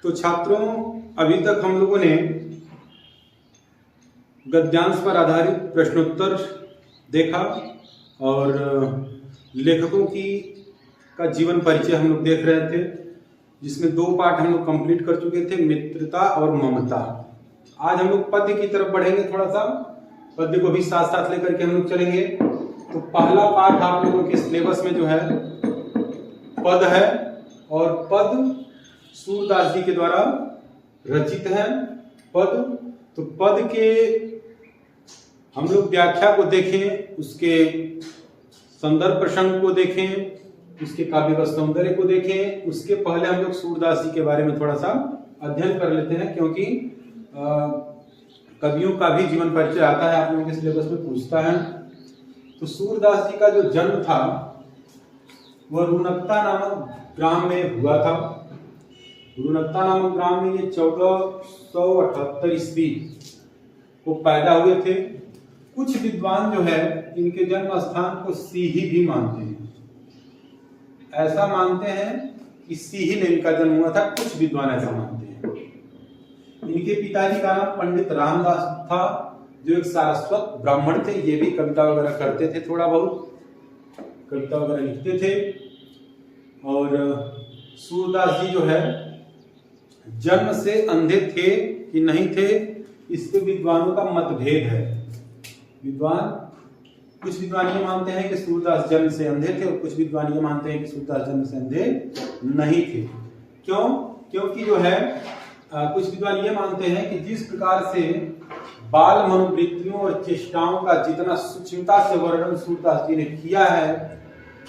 तो छात्रों, अभी तक हम लोगों ने गद्यांश पर आधारित प्रश्नोत्तर देखा और लेखकों का जीवन परिचय हम लोग देख रहे थे, जिसमें 2 पार्ट हम लोग कंप्लीट कर चुके थे, मित्रता और ममता। आज हम लोग पद्य की तरफ बढ़ेंगे, थोड़ा सा पद्य को भी साथ साथ लेकर के हम लोग चलेंगे। तो पहला पार्ट आप लोगों के सिलेबस में जो है पद है, और पद सूरदास जी के द्वारा रचित है। तो पद के हम लोग व्याख्या को देखें, उसके संदर्भ प्रसंग को देखें, उसके काव्य का सौंदर्य को देखें। उसके पहले हम लोग सूरदास जी के बारे में थोड़ा सा अध्ययन कर लेते हैं, क्योंकि कवियों का भी जीवन परिचय आता है, आप लोगों के सिलेबस में पूछता है। तो सूरदास जी का जो जन्म था वह रुनकता नामक ग्राम में हुआ था। रुनकता नामक ग्राम में ये 1478 ईस्वी को पैदा हुए थे। कुछ विद्वान जो है इनके जन्म स्थान को सीही भी मानते हैं, ऐसा मानते हैं कि सीही में इनका जन्म हुआ था। कुछ विद्वान ऐसा मानते हैं। इनके पिताजी का नाम पंडित रामदास था, जो एक सारस्वत ब्राह्मण थे। ये भी कविता वगैरह करते थे, थोड़ा बहुत कविता वगैरह लिखते थे। और सूरदास जी जो है जन्म से अंधे थे कि नहीं थे, इस पे विद्वानों का मतभेद है। कुछ विद्वान ये मानते हैं कि सूरदास जन्म से अंधे थे, और कुछ विद्वान ये मानते हैं कि सूरदास जन्म से अंधे नहीं थे। क्यों? क्योंकि जो है कुछ विद्वान ये मानते हैं कि जिस प्रकार से बाल मनोवृत्तियों और चेष्टाओं का जितना सूक्ष्मता से वर्णन सूरदास जी ने किया है,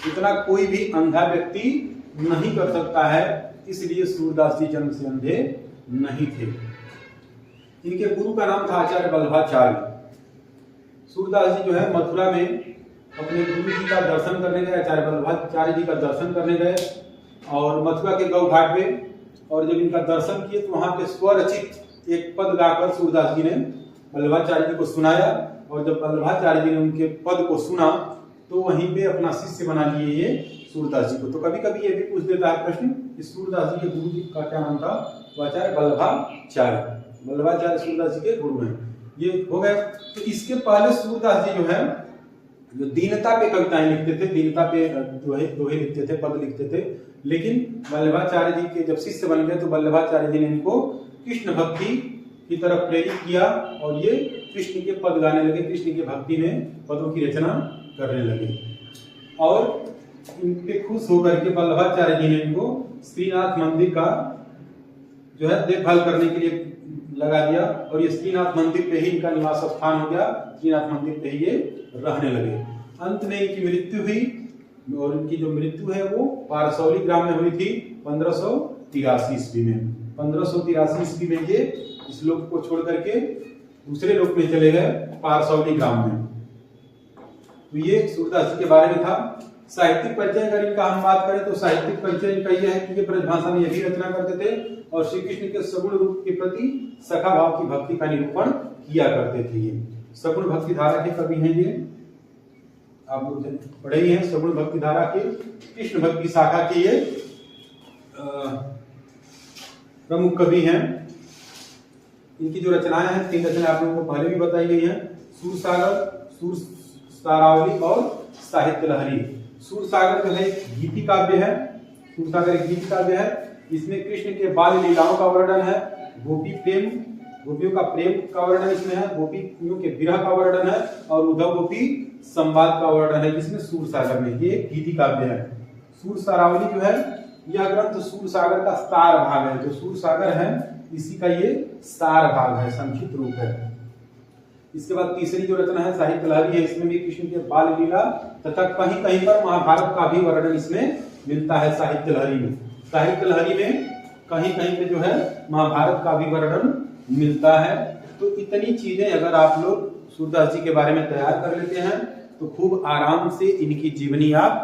उतना कोई भी अंधा व्यक्ति नहीं कर सकता है। इसलिए सूरदास जी जन्म से अंधे नहीं थे। इनके गुरु का नाम था आचार्य वल्लभाचार्य। सूरदास जी जो है मथुरा में अपने गुरु जी का दर्शन करने गए, आचार्य वल्लभाचार्य जी का दर्शन करने गए, और मथुरा के गौ घाट पे। और जब इनका दर्शन किए तो वहां पे स्वरचित एक पद गाकर सूरदास जी ने वल्लभाचार्य जी को सुनाया। और जब वल्लभाचार्य जी ने उनके पद को सुना तो वहीं पे अपना शिष्य बना लिए ये सूरदास जी को। तो कभी कभी ये भी पूछ देता है प्रश्न कि सूरदास जी के गुरु जी का क्या नाम था? आचार्य वल्लभाचार्य। वल्लभाचार्य सूरदास जी के गुरु हैं। ये हो गए। तो इसके पहले सूरदास जी जो है जो दीनता पे कविताएं लिखते थे, दीनता पे दोहे लिखते थे, पद लिखते थे। लेकिन वल्लभाचार्य जी के जब शिष्य बन गए तो वल्लभाचार्य जी ने इनको कृष्ण भक्ति की तरफ प्रेरित किया, और ये कृष्ण के पद गाने लगे, कृष्ण की भक्ति में पदों की रचना करने लगे। और इनके खुश होकर के वल्लभाचार्य जी ने इनको श्रीनाथ मंदिर का जो है देखभाल करने के लिए लगा दिया, और ये श्रीनाथ मंदिर पे ही इनका निवास स्थान हो गया। श्रीनाथ मंदिर पे ही ये रहने लगे। अंत में इनकी मृत्यु हुई, और इनकी जो मृत्यु है वो पारसौली ग्राम में हुई थी 1583 ईस्वी में। 1583 ईस्वी में ये इस लोक को छोड़ करके दूसरे लोक में चले गए, पारसौली ग्राम में। तो ये सूरदास जी के बारे में था। साहित्यिक परिचय अगर इनका हम बात करें तो साहित्यिक परिचय इनका यह है कि ये ब्रजभाषा में यही रचना करते थे, और श्री कृष्ण के सगुण रूप के प्रति सखा भाव की भक्ति का निरूपण किया करते थे। ये सगुण भक्ति धारा के कवि हैं। ये आप लोग पढ़े ही हैं, सगुण भक्ति धारा के, कृष्ण भक्ति शाखा के ये प्रमुख कवि हैं। इनकी जो रचनाएं हैं, 3 रचनाएं आप लोगों को पहले भी बताई गई हैं: सूरसागर, सूरसारावली और साहित्य लहरी। सूरसागर जो है एक गीति काव्य है। सूरसागर एक गीति काव्य है। इसमें कृष्ण के बाल लीलाओं का वर्णन है, गोपियों का प्रेम का वर्णन इसमें है, गोपियों के विरह का वर्णन है, और उद्धव गोपी संवाद का वर्णन है जिसमें सूरसागर में। ये गीति काव्य है। सूरसारावली जो है यह ग्रंथ सूरसागर का सार भाग है। जो सूरसागर है इसी का ये सार भाग है, संक्षिप्त रूप है। इसके बाद तीसरी जो रचना है साहित्य लहरी है। इसमें भी कृष्ण के बाल लीला तथा कहीं कहीं पर महाभारत का भी वर्णन इसमें मिलता है। साहित्य लहरी में कहीं कहीं पे जो है महाभारत का भी वर्णन मिलता है। तो इतनी चीजें अगर आप लोग सूरदास जी के बारे में तैयार कर लेते हैं तो खूब आराम से इनकी जीवनी आप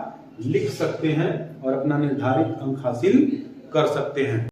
लिख सकते हैं और अपना निर्धारित अंक हासिल कर सकते हैं।